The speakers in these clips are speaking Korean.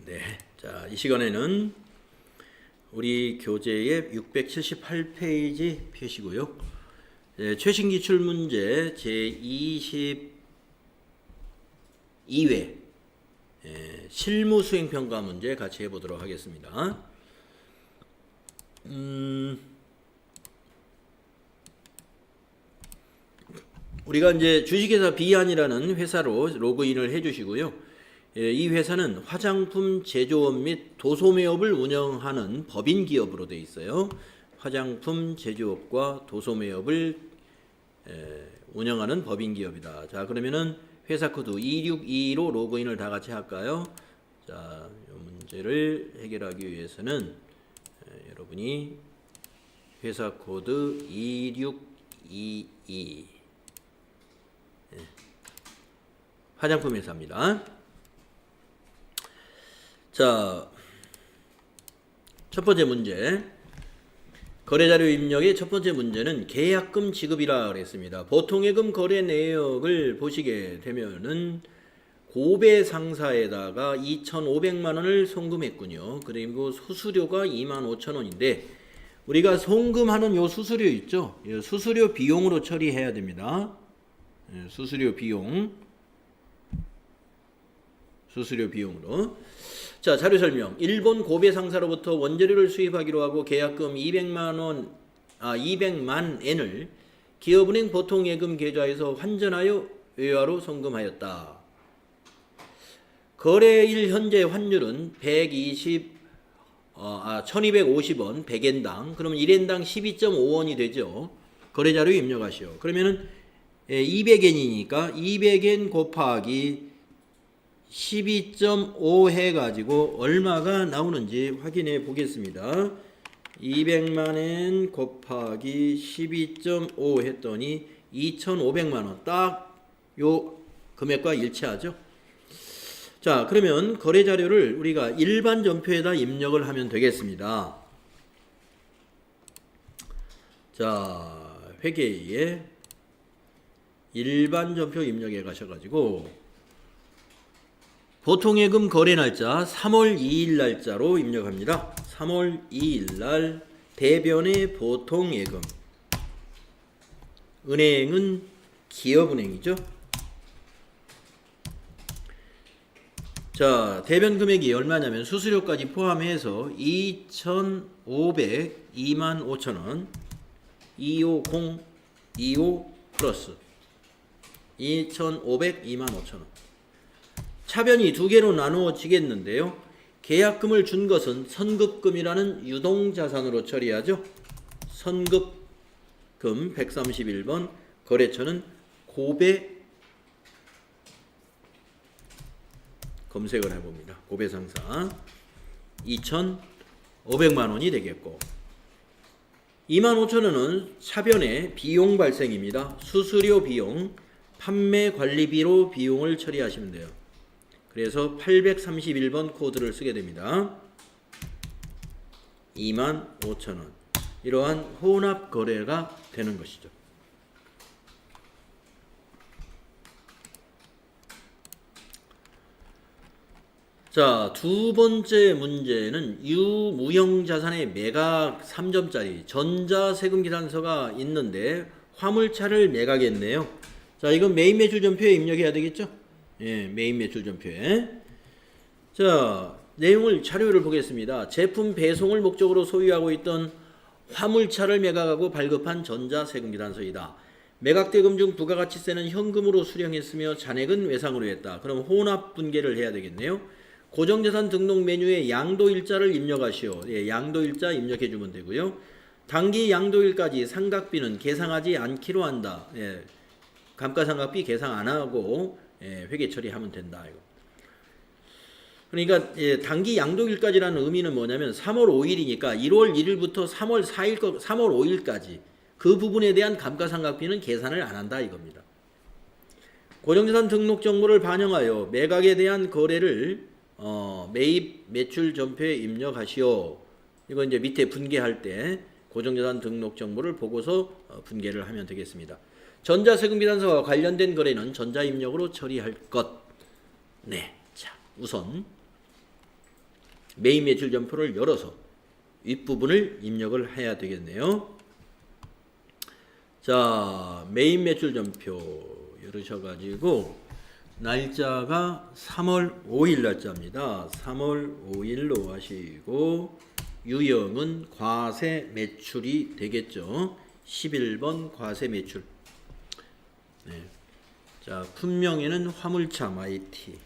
네. 자, 이 시간에는 우리 교재의 678페이지 표시고요. 최신 기출 문제 제22회 실무 수행 평가 문제 같이 해보도록 하겠습니다. 우리가 이제 주식회사 비안이라는 회사로 로그인을 해주시고요. 이 회사는 화장품 제조업 및 도소매업을 운영하는 법인 기업으로 되어 있어요. 화장품 제조업과 도소매업을 운영하는 법인 기업이다. 자, 그러면은 회사 코드 2622로 로그인을 다 같이 할까요? 자, 이 문제를 해결하기 위해서는 여러분이 회사 코드 2622 화장품 회사입니다. 자, 첫 번째 문제. 거래자료 입력의 첫 번째 문제는 계약금 지급이라 그랬습니다. 보통예금 거래 내역을 보시게 되면은 고배 상사에다가 2,500만 원을 송금했군요. 그리고 수수료가 25,000원인데 우리가 송금하는 요 수수료 있죠? 수수료 비용으로 처리해야 됩니다. 수수료 비용으로. 자, 자료 설명. 일본 고배 상사로부터 원재료를 수입하기로 하고 계약금 200만 엔을 기업은행 보통예금 계좌에서 환전하여 외화로 송금하였다. 거래일 현재 환율은 1250원 100엔당. 그러면 1엔당 12.5원이 되죠. 거래자료 입력하시오. 그러면은 200엔이니까 200엔 곱하기 12.5 해가지고 얼마가 나오는지 확인해 보겠습니다. 200만엔 곱하기 12.5 했더니 2,500만원. 딱 요 금액과 일치하죠. 자, 그러면 거래 자료를 우리가 일반 전표에다 입력을 하면 되겠습니다. 자, 회계에 일반 전표 입력해 가셔가지고 보통예금 거래 날짜 3월 2일 날짜로 입력합니다. 3월 2일 날 대변의 보통예금. 은행은 기업은행이죠. 자, 대변 금액이 얼마냐면 수수료까지 포함해서 2,500, 25,000원, 25 플러스 2,500, 25,000원. 차변이 두 개로 나누어지겠는데요. 계약금을 준 것은 선급금이라는 유동자산으로 처리하죠. 선급금 131번, 거래처는 고배 검색을 해봅니다. 고배상사 2,500만 원이 되겠고 25,000원은 차변의 비용 발생입니다. 수수료 비용, 판매 관리비로 비용을 처리하시면 돼요. 그래서 831번 코드를 쓰게 됩니다. 25,000원. 이러한 혼합 거래가 되는 것이죠. 자, 두 번째 문제는 유무형자산의 매각 3점짜리 전자세금계산서가 있는데 화물차를 매각했네요. 자, 이건 메인 매출 전표에 입력해야 되겠죠? 예, 메인 매출 전표에. 자, 내용을 자료를 보겠습니다. 제품 배송을 목적으로 소유하고 있던 화물차를 매각하고 발급한 전자세금계산서이다. 매각대금 중 부가가치세는 현금으로 수령했으며 잔액은 외상으로 했다. 그럼 혼합 분계를 해야 되겠네요. 고정자산 등록 메뉴에 양도일자를 입력하시오. 예, 양도일자 입력해주면 되고요. 당기 양도일까지 상각비는 계상하지 않기로 한다. 예, 감가상각비 계상 안 하고 회계 처리하면 된다. 이거. 그러니까 단기 양도일까지라는 의미는 뭐냐면 3월 5일이니까 1월 1일부터 3월 5일까지 그 부분에 대한 감가상각비는 계산을 안 한다 이겁니다. 고정자산 등록 정보를 반영하여 매각에 대한 거래를 매입 매출 전표에 입력하시오. 이거 이제 밑에 분계할 때 고정자산 등록 정보를 보고서 분계를 하면 되겠습니다. 전자세금계산서와 관련된 거래는 전자입력으로 처리할 것. 네, 자, 우선 메인 매출 점표를 열어서 윗부분을 입력을 해야 되겠네요. 자, 메인 매출 점표 열으셔가지고 날짜가 3월 5일 날짜입니다. 3월 5일로 하시고 유형은 과세 매출이 되겠죠. 11번 과세 매출. 네. 자, 품명에는 화물차 YT.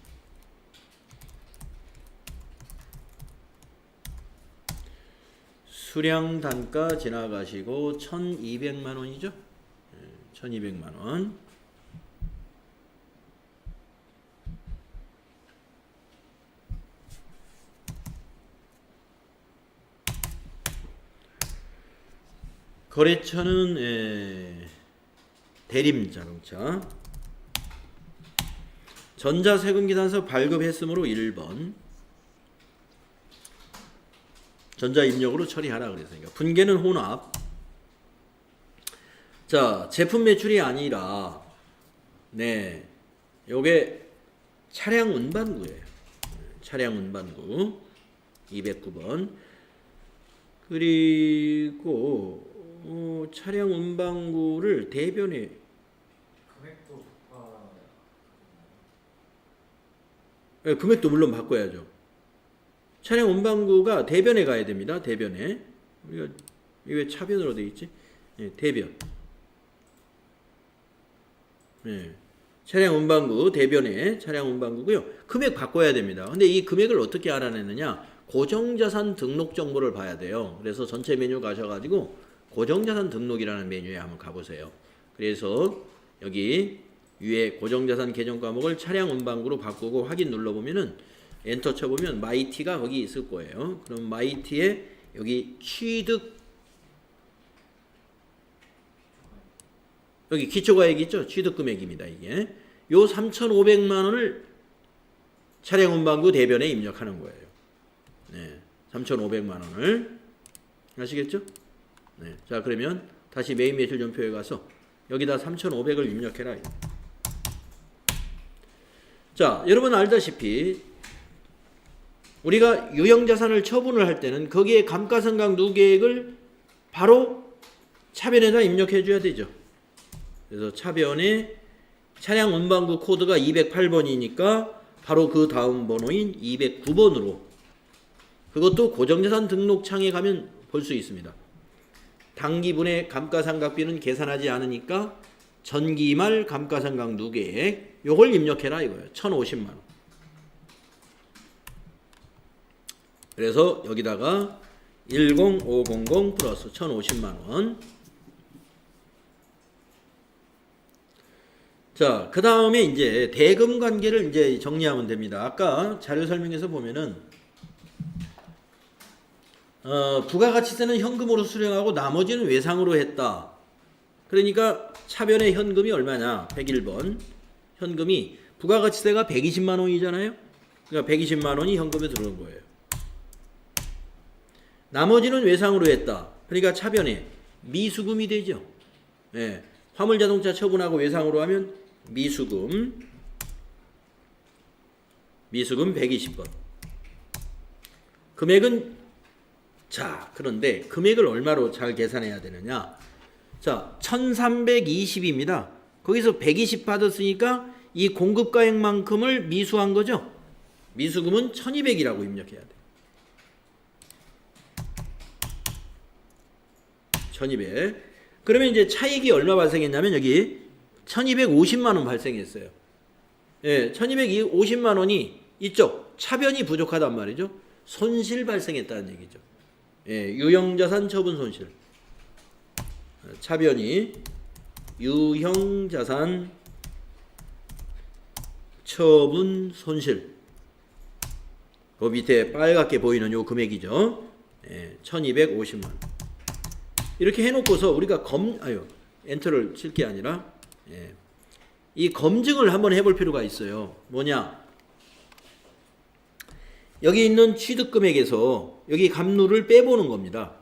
수량 단가 지나가시고 1200만 원이죠. 1200만 원. 거래처는 대림자동차. 전자세금기단서 발급했으므로 1번. 전자입력으로 처리하라 그랬으니까. 분계는 혼합. 자, 제품 매출이 아니라 네, 요게 차량 운반구예요. 차량 운반구 209번. 그리고 차량 운반구를 대변에 금액도 네, 금액도 물론 바꿔야죠. 차량 운반구가 대변에 가야 됩니다. 대변에. 우리가 이게 왜 차변으로 돼 있지? 네, 대변. 네. 차량 운반구 대변에 차량 운반구고요. 금액 바꿔야 됩니다. 근데 이 금액을 어떻게 알아내느냐? 고정자산 등록 정보를 봐야 돼요. 그래서 전체 메뉴 가셔가지고 고정자산 등록이라는 메뉴에 한번 가보세요. 그래서 여기 위에 고정자산 계정 과목을 차량 운반구로 바꾸고 확인 눌러보면은 엔터 쳐보면 마이티가 거기 있을 거예요. 그럼 마이티에 여기 취득 여기 기초가액 있죠? 취득금액입니다. 이게 요 3,500만 원을 차량 운반구 대변에 입력하는 거예요. 네, 3,500만 원을 아시겠죠? 네, 자 그러면 다시 메인 매출 점표에 가서 여기다 3,500을 입력해라. 자, 여러분 알다시피 우리가 유형자산을 처분을 할 때는 거기에 감가상각 누계액을 바로 차변에다 입력해 줘야 되죠. 그래서 차변에 차량 운반구 코드가 208번이니까 바로 그 다음 번호인 209번으로 그것도 고정자산 등록창에 가면 볼 수 있습니다. 당기분의 감가상각비는 계산하지 않으니까 전기말 감가상각 누계액 요걸 입력해라 이거예요. 1,050만 원. 그래서 여기다가 10500 플러스 1,050만 원. 자, 그 다음에 이제 대금 관계를 이제 정리하면 됩니다. 아까 자료 설명에서 보면은 부가가치세는 현금으로 수령하고 나머지는 외상으로 했다. 그러니까 차변의 현금이 얼마냐? 101번. 현금이 부가가치세가 120만 원이잖아요. 그러니까 120만 원이 현금에 들어온 거예요. 나머지는 외상으로 했다. 그러니까 차변에 미수금이 되죠. 네. 화물자동차 처분하고 외상으로 하면 미수금 120번. 금액은 자, 그런데 금액을 얼마로 잘 계산해야 되느냐? 자, 1320입니다. 거기서 120 받았으니까 이 공급가액만큼을 미수한 거죠. 미수금은 1200이라고 입력해야 돼. 1200. 그러면 이제 차익이 얼마 발생했냐면 여기 1250만 원 발생했어요. 예, 1250만 원이 이쪽 차변이 부족하단 말이죠. 손실 발생했다는 얘기죠. 예, 유형자산 처분 손실. 차변이 유형자산 처분 손실. 그 밑에 빨갛게 보이는 요 금액이죠. 예, 1250만 원. 이렇게 해놓고서 우리가 엔터를 칠 게 아니라 이 검증을 한번 해볼 필요가 있어요. 뭐냐? 여기 있는 취득금액에서 여기 감루를 빼보는 겁니다.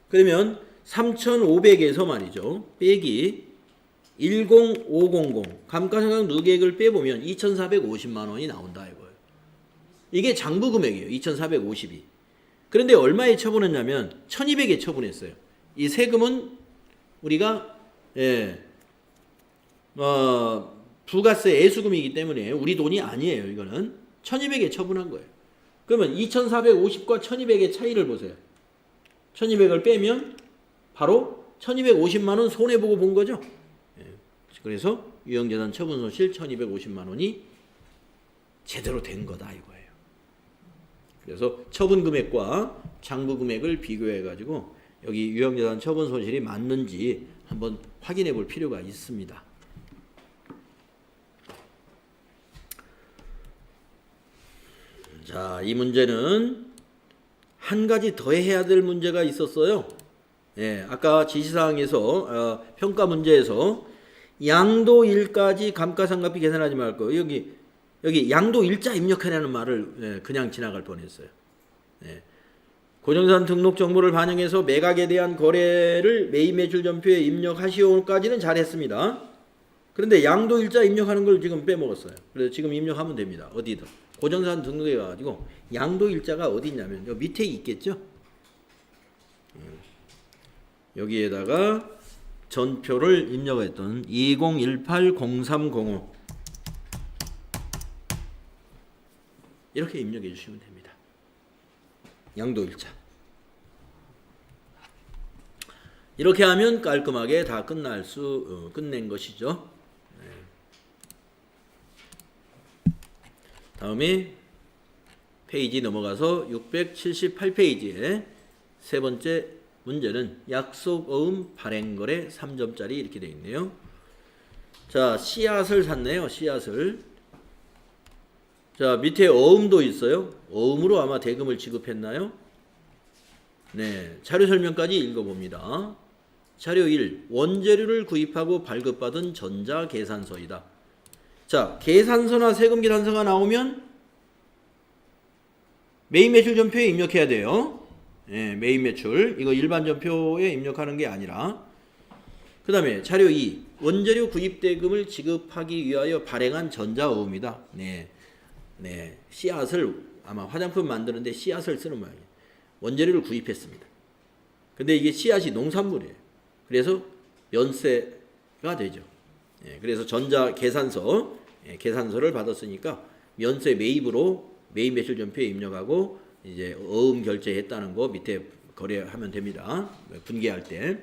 그러면 3,500에서 말이죠. 빼기 10500 감가상각 누계액을 빼보면 2,450만 원이 나온다 이거예요. 이게 장부 금액이에요. 2,452. 그런데 얼마에 처분했냐면 1,200에 처분했어요. 이 세금은 우리가 부가세 애수금이기 때문에 우리 돈이 아니에요. 이거는 1,200에 처분한 거예요. 그러면 2,450과 1,200의 차이를 보세요. 1,200을 빼면 바로 1,250만 원 손해보고 본 거죠. 그래서 유형재산 처분 손실 1,250만 원이 제대로 된 거다 이거예요. 그래서 처분 금액과 장부 금액을 비교해 가지고 여기 유형재산 처분 손실이 맞는지 한번 확인해 볼 필요가 있습니다. 자, 이 문제는 한 가지 더 해야 될 문제가 있었어요. 아까 지시사항에서 평가 문제에서 양도일까지 감가상각비 계산하지 말고 여기 양도일자 입력하라는 말을 그냥 지나갈 뻔했어요. 고정산 등록 정보를 반영해서 매각에 대한 거래를 매입 매출 전표에 입력하시오까지는 잘했습니다. 그런데 양도일자 입력하는 걸 지금 빼먹었어요. 그래서 지금 입력하면 됩니다. 어디든 고정산 등록해 가지고 양도일자가 어디 있냐면 여기 밑에 있겠죠. 여기에다가 전표를 입력했던 2018-0305 이렇게 입력해 주시면 됩니다. 양도일자. 이렇게 하면 깔끔하게 다 끝낸 것이죠. 다음에 페이지 넘어가서 678페이지에 세 번째 문제는 약속어음 발행거래 3점짜리 이렇게 되어 있네요. 자, 씨앗을 샀네요. 씨앗을. 자, 밑에 어음도 있어요. 어음으로 아마 대금을 지급했나요? 네, 자료 설명까지 읽어봅니다. 자료 1. 원재료를 구입하고 발급받은 전자계산서이다. 자, 계산서나 세금계산서가 나오면 매입매출 전표에 입력해야 돼요. 매입매출. 이거 일반 전표에 입력하는 게 아니라. 그 다음에 자료 2. 원재료 구입대금을 지급하기 위하여 발행한 전자어음이다. 씨앗을 아마 화장품 만드는데 씨앗을 쓰는 모양이에요. 원재료를 구입했습니다. 근데 이게 씨앗이 농산물이에요. 그래서 면세가 되죠. 그래서 전자계산서, 계산서를 받았으니까 면세 매입으로 매입 매출 전표에 입력하고 이제 어음 결제했다는 거 밑에 거래하면 됩니다. 분개할 때.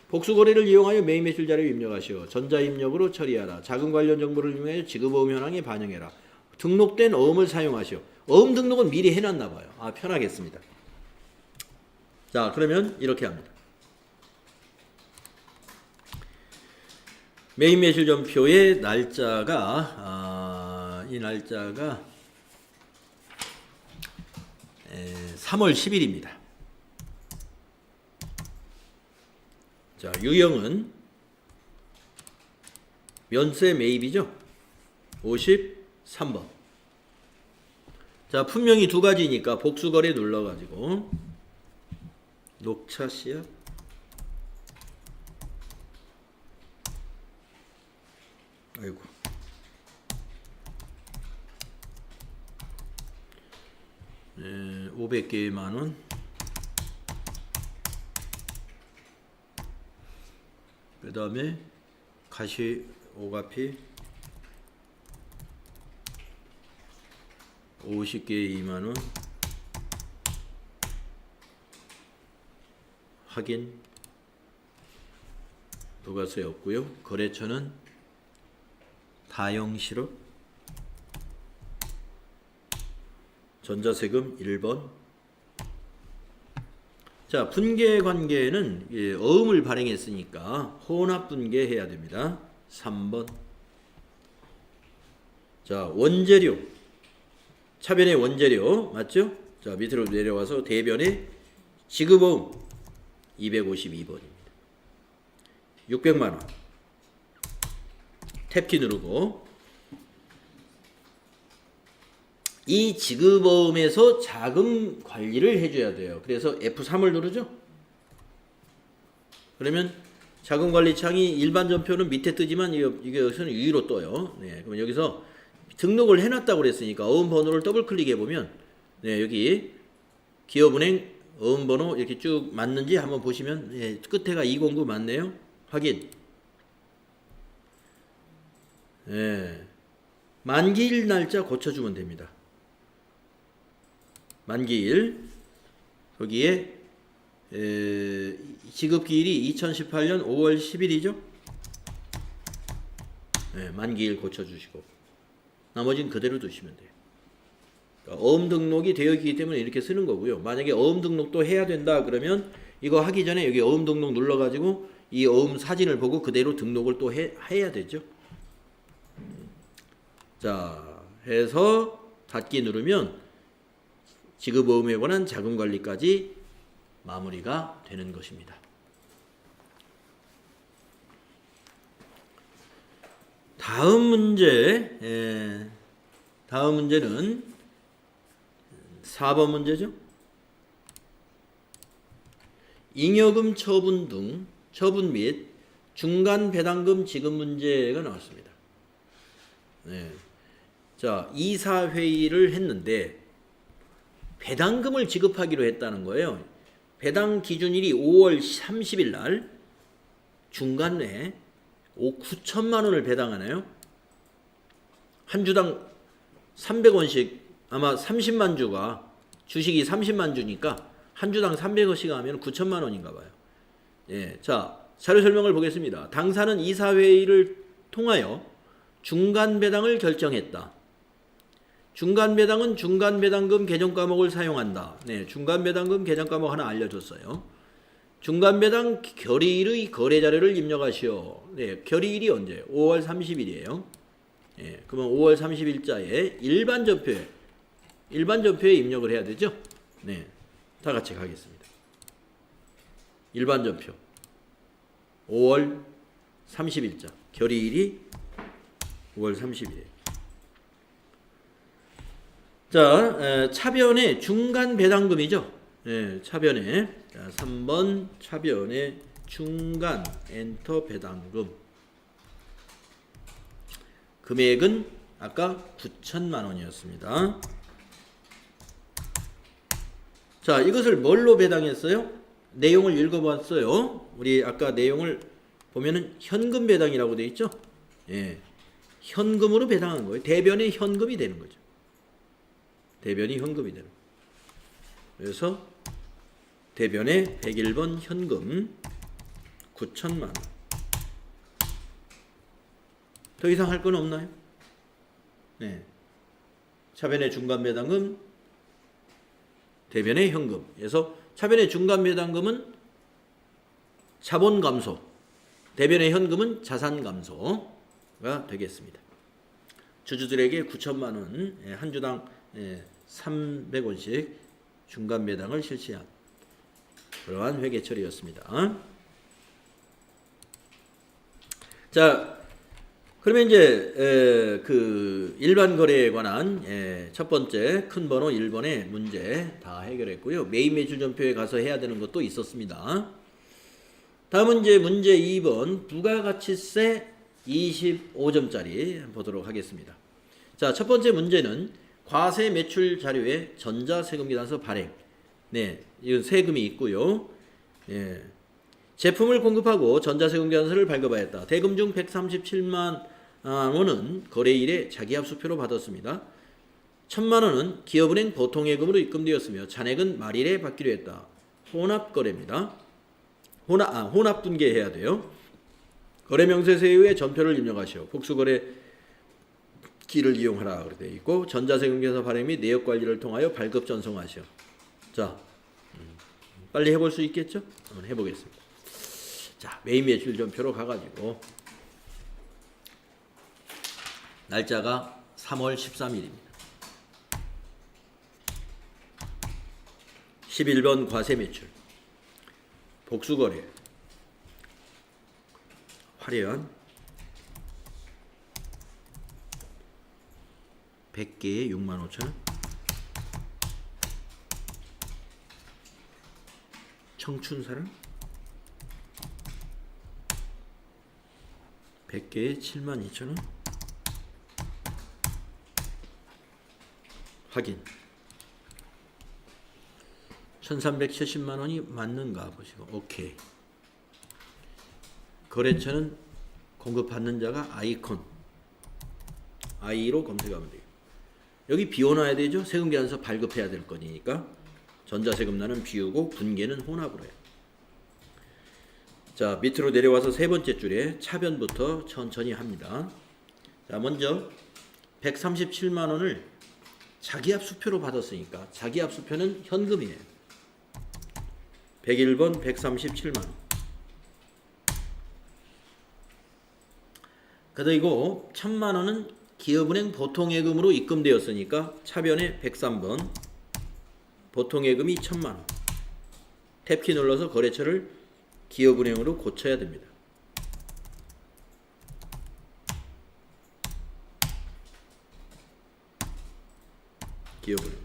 복수 거래를 이용하여 매입 매출 자료에 입력하시오. 전자 입력으로 처리하라. 자금 관련 정보를 이용하여 지급어음 현황에 반영해라. 등록된 어음을 사용하시오. 어음 등록은 미리 해놨나 봐요. 편하겠습니다. 자, 그러면 이렇게 합니다. 매입 매출 전표의 날짜가 이 날짜가 3월 10일입니다. 자, 유형은 면세 매입이죠. 53번. 자, 분명히 두 가지니까 복수거래 눌러가지고 녹차 씨앗 아이고 500개에 만원. 그 다음에 가시 오가피 50개에 2만원. 확인. 부가세 없고요. 거래처는 다영실업. 전자세금 1번. 자, 분계 관계는 어음을 발행했으니까 혼합 분계해야 됩니다. 3번. 자, 원재료. 차변의 원재료 맞죠? 자, 밑으로 내려와서 대변의 지급어음 252번입니다. 600만 원. 탭키 누르고 이 지급어음에서 자금 관리를 해줘야 돼요. 그래서 F3을 누르죠. 그러면 자금 관리 창이 일반 전표는 밑에 뜨지만 이게 여기서는 위로 떠요. 그럼 여기서 등록을 해놨다고 그랬으니까 어음 번호를 더블 클릭해 보면 네, 여기 기업은행 어음 번호 이렇게 쭉 맞는지 한번 보시면 예, 끝에가 209 맞네요. 확인. 예, 만기일 날짜 고쳐주면 됩니다. 만기일 거기에 지급기일이 2018년 5월 10일이죠. 예, 만기일 고쳐주시고 나머지는 그대로 두시면 돼요. 그러니까 어음 등록이 되어 있기 때문에 이렇게 쓰는 거고요. 만약에 어음 등록도 해야 된다 그러면 이거 하기 전에 여기 어음 등록 눌러가지고 이 어음 사진을 보고 그대로 등록을 또 해야 되죠. 자, 해서 닫기 누르면 지급어음에 관한 자금관리까지 마무리가 되는 것입니다. 다음 문제, 다음 문제는 4번 문제죠. 잉여금 처분 등 처분 및 중간 배당금 지급 문제가 나왔습니다. 네. 자, 이사회의를 했는데 배당금을 지급하기로 했다는 거예요. 배당 기준일이 5월 30일 날 중간에 9천만 원을 배당하나요? 한 주당 300원씩 아마 30만 주가 주식이 30만 주니까 한 주당 300원씩 하면 9천만 원인가 봐요. 예, 자, 자료 설명을 보겠습니다. 당사는 이사회의를 통하여 중간 배당을 결정했다. 중간 배당은 중간 배당금 개정 과목을 사용한다. 네, 중간 배당금 개정 과목 하나 알려줬어요. 중간 배당 결의일의 거래 자료를 입력하시오. 네, 결의일이 언제? 5월 30일이에요. 예, 그러면 5월 30일자에 일반 전표에 입력을 해야 되죠. 네, 다 같이 가겠습니다. 일반 전표 5월 30일자 결의일이 5월 30일이에요. 자, 차변의 중간 배당금이죠. 예, 차변의 자, 3번 차변의 중간 엔터 배당금 금액은 아까 9천만 원이었습니다. 자, 이것을 뭘로 배당했어요? 내용을 읽어봤어요. 우리 아까 내용을 보면은 현금 배당이라고 되어 있죠. 예, 현금으로 배당한 거예요. 대변의 현금이 되는 거죠. 대변이 현금이 되는 거예요. 그래서 대변의 101번 현금 9천만 원. 더 이상 할 건 없나요? 네. 차변의 중간 배당금, 대변의 현금. 그래서 차변의 중간 배당금은 자본 감소, 대변의 현금은 자산 감소가 되겠습니다. 주주들에게 9천만 원, 한 주당 300원씩 중간 배당을 실시한 그러한 회계 처리였습니다. 자, 그러면 이제 그 일반 거래에 관한 첫 번째 큰 번호 1번의 문제 다 해결했고요. 매입 매출 전표에 가서 해야 되는 것도 있었습니다. 다음은 이제 문제 2번 부가가치세 25점짜리 보도록 하겠습니다. 자, 첫 번째 문제는 과세 매출 자료에 전자세금계산서 발행. 네, 이건 세금이 있고요. 예. 제품을 공급하고 전자세금계산서를 발급하였다. 대금 중 137만 원은 거래일에 자기합수표로 받았습니다. 1,000만 원은 기업은행 보통예금으로 입금되었으며 잔액은 말일에 받기로 했다. 혼합거래입니다. 혼합 분계해야 돼요. 거래명세서에 전표를 입력하시오. 복수거래 기를 이용하라 그렇게 되어 있고 전자세금계산서 발행 및 내역관리를 통하여 발급 전송하시오. 자, 빨리 해볼 수 있겠죠? 한번 해보겠습니다. 자, 매입 매출 전표로 가가지고 날짜가 3월 13일입니다. 11번 과세 매출 복수거래 화려한 100개에 65,000원 청춘사랑 100개에 72,000원 확인. 1370만 원이 맞는가 보시고 오케이. 거래처는 공급받는 자가 아이콘 I로 검색하면 돼요. 여기 비워놔야 되죠. 세금계산서 발급해야 될 거니까 전자세금란은 비우고 분계는 혼합으로 해요. 자, 밑으로 내려와서 세 번째 줄에 차변부터 천천히 합니다. 자, 먼저 137만 원을 자기압수표로 받았으니까 자기압수표는 현금이에요. 101번 137만 원. 그리고 1000만 원은 기업은행 보통예금으로 입금되었으니까 차변에 103번 보통예금이 1000만 원. 탭키 눌러서 거래처를 기업은행으로 고쳐야 됩니다. 기업은행.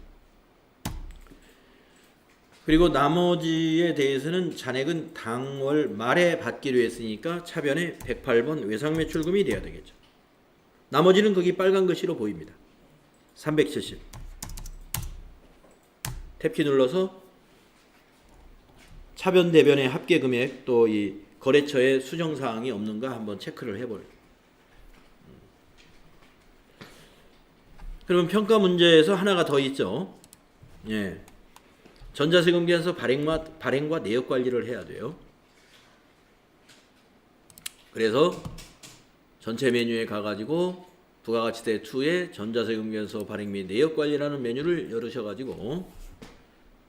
그리고 나머지에 대해서는 잔액은 당월 말에 받기로 했으니까 차변에 108번 외상매출금이 돼야 되겠죠. 나머지는 거기 빨간 글씨로 보입니다. 370. 탭키 눌러서 차변 대변의 합계 금액 또 이 거래처에 수정 사항이 없는가 한번 체크를 해볼. 그러면 평가 문제에서 하나가 더 있죠. 예. 전자세금계산서 발행과 내역 관리를 해야 돼요. 그래서 전체 메뉴에 가가지고 부가가치세 2에 전자세금계산서 발행 및 내역 관리라는 메뉴를 열으셔가지고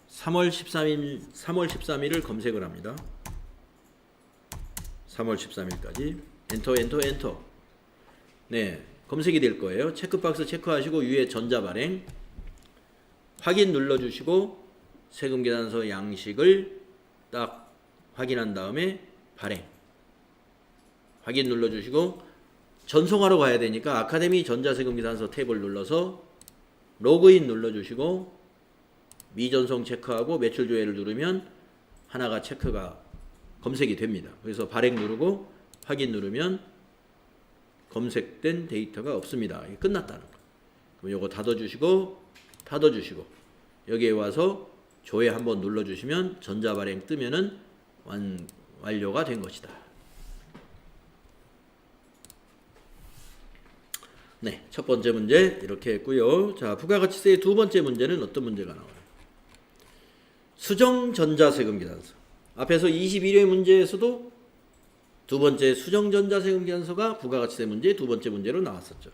3월 13일을 검색을 합니다. 3월 13일까지 엔터. 네, 검색이 될 거예요. 체크박스 체크하시고 위에 전자발행 확인 눌러주시고 세금계산서 양식을 딱 확인한 다음에 발행 확인 눌러주시고 전송하러 가야 되니까 아카데미 전자세금계산서 탭을 눌러서 로그인 눌러주시고 미전송 체크하고 매출 조회를 누르면 하나가 체크가 검색이 됩니다. 그래서 발행 누르고 확인 누르면 검색된 데이터가 없습니다. 이게 끝났다는 거. 그럼 요거 닫아주시고 여기에 와서 조회 한번 눌러주시면 전자발행 뜨면은 완료가 된 것이다. 네, 첫 번째 문제 이렇게 했고요. 자, 부가가치세의 두 번째 문제는 어떤 문제가 나와요? 수정전자세금계산서. 앞에서 21회 문제에서도 두 번째 수정전자세금계산서가 부가가치세 문제의 두 번째 문제로 나왔었죠.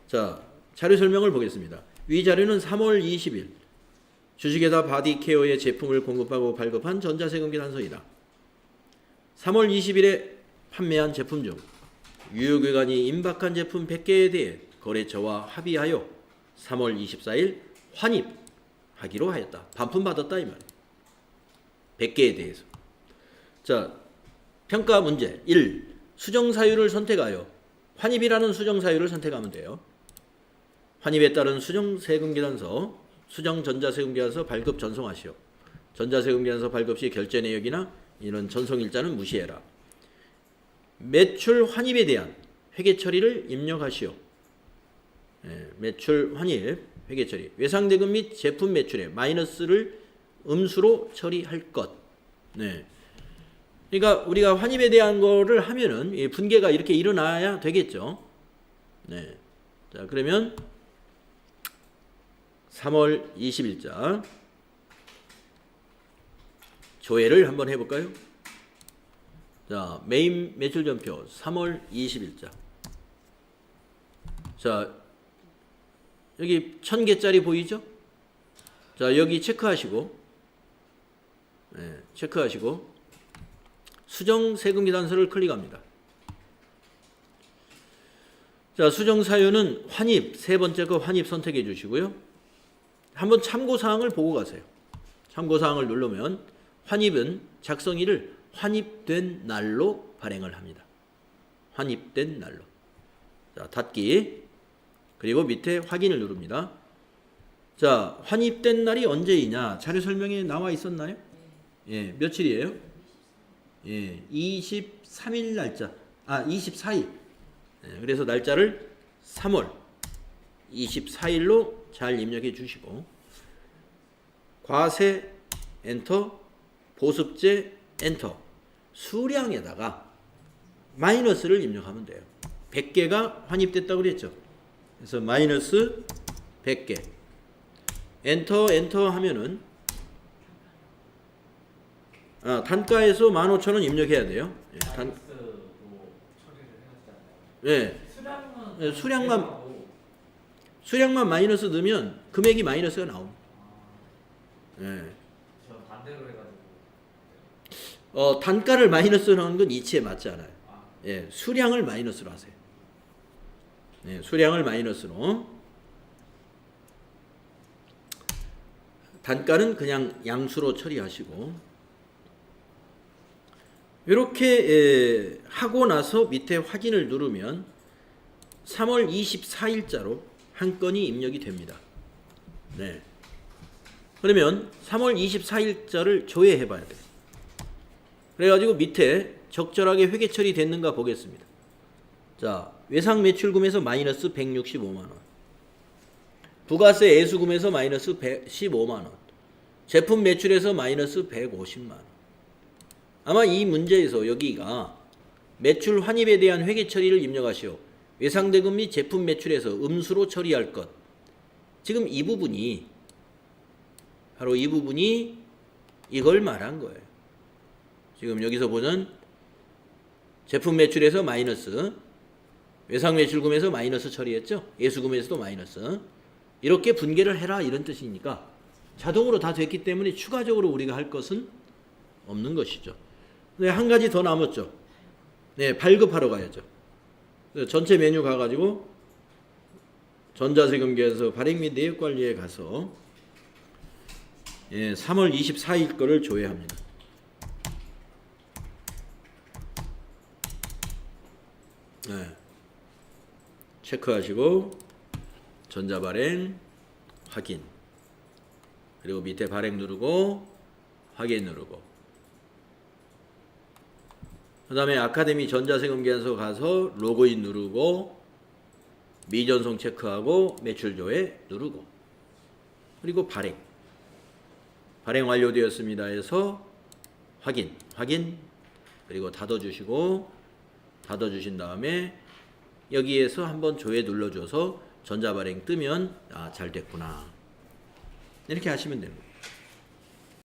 자, 자료 설명을 보겠습니다. 위 자료는 3월 20일 주식회사 바디케어의 제품을 공급하고 발급한 전자세금계산서이다. 3월 20일에 판매한 제품 중 유효기간이 임박한 제품 100개에 대해 거래처와 합의하여 3월 24일 환입하기로 하였다. 반품받았다 이 말이에요. 100개에 대해서. 자, 평가 문제 1. 수정사유를 선택하여 환입이라는 수정사유를 선택하면 돼요. 환입에 따른 수정세금계산서, 수정전자세금계산서 발급 전송하시오. 전자세금계산서 발급 시 결제 내역이나 이런 전송일자는 무시해라. 매출 환입에 대한 회계 처리를 입력하시오. 매출 환입, 회계 처리. 외상대금 및 제품 매출에 마이너스를 음수로 처리할 것. 네. 그러니까 우리가 환입에 대한 거를 하면은 분계가 이렇게 일어나야 되겠죠. 네. 자, 그러면 3월 20일자 조회를 한번 해볼까요? 자, 메인 매출전표 3월 20일자. 자, 여기 1000개짜리 보이죠? 자, 여기 체크하시고, 네, 체크하시고 수정세금계산서를 클릭합니다. 자, 수정사유는 환입, 세 번째 거 환입 선택해 주시고요. 한번 참고사항을 보고 가세요. 참고사항을 누르면 환입은 작성일을 환입된 날로 발행을 합니다. 환입된 날로. 자, 닫기. 그리고 밑에 확인을 누릅니다. 자, 환입된 날이 언제이냐? 자료 설명에 나와 있었나요? 예, 며칠이에요? 예, 23일 날짜. 24일. 예, 그래서 날짜를 3월 24일로 잘 입력해 주시고 과세 엔터, 보습제 엔터, 수량에다가 마이너스를 입력하면 돼요. 100개가 환입됐다고 그랬죠. 그래서 마이너스 100개 엔터 하면은 단가에서 15,000원 입력해야 돼요. 예, 마이너스도 처리를 해놨잖아요. 예, 수량만 예, 제외하고. 수량만 마이너스 넣으면 금액이 마이너스가 나옵니다. 예. 저 반대로 해가지고. 단가를 마이너스 넣는 건 이치에 맞지 않아요. 아, 예, 수량을 마이너스로 하세요. 예, 수량을 마이너스로. 단가는 그냥 양수로 처리하시고. 이렇게 하고 나서 밑에 확인을 누르면 3월 24일자로 한 건이 입력이 됩니다. 네. 그러면 3월 24일자를 조회해 봐야 돼요. 그래가지고 밑에 적절하게 회계 처리됐는가 보겠습니다. 자, 외상 매출금에서 마이너스 165만원, 부가세 애수금에서 마이너스 15만원, 제품 매출에서 마이너스 150만원. 아마 이 문제에서 여기가 매출 환입에 대한 회계 처리를 입력하시오. 외상대금 및 제품 매출에서 음수로 처리할 것. 지금 이 부분이 바로 이 부분이 이걸 말한 거예요. 지금 여기서 보는 제품 매출에서 마이너스, 외상 매출금에서 마이너스 처리했죠. 예수금에서도 마이너스. 이렇게 분계를 해라 이런 뜻이니까 자동으로 다 됐기 때문에 추가적으로 우리가 할 것은 없는 것이죠. 네, 한 가지 더 남았죠. 네, 발급하러 가야죠. 전체 메뉴 가가지고 전자세금계에서 발행 및 내역관리에 가서 3월 24일 거를 조회합니다. 네, 체크하시고 전자발행 확인, 그리고 밑에 발행 누르고 확인 누르고, 그 다음에 아카데미 전자세금계산서 가서 로그인 누르고 미전송 체크하고 매출조회 누르고, 그리고 발행 완료되었습니다 해서 확인, 그리고 닫아주시고, 닫아주신 다음에 여기에서 한번 조회 눌러줘서 전자발행 뜨면 잘 됐구나 이렇게 하시면 되는 거예요.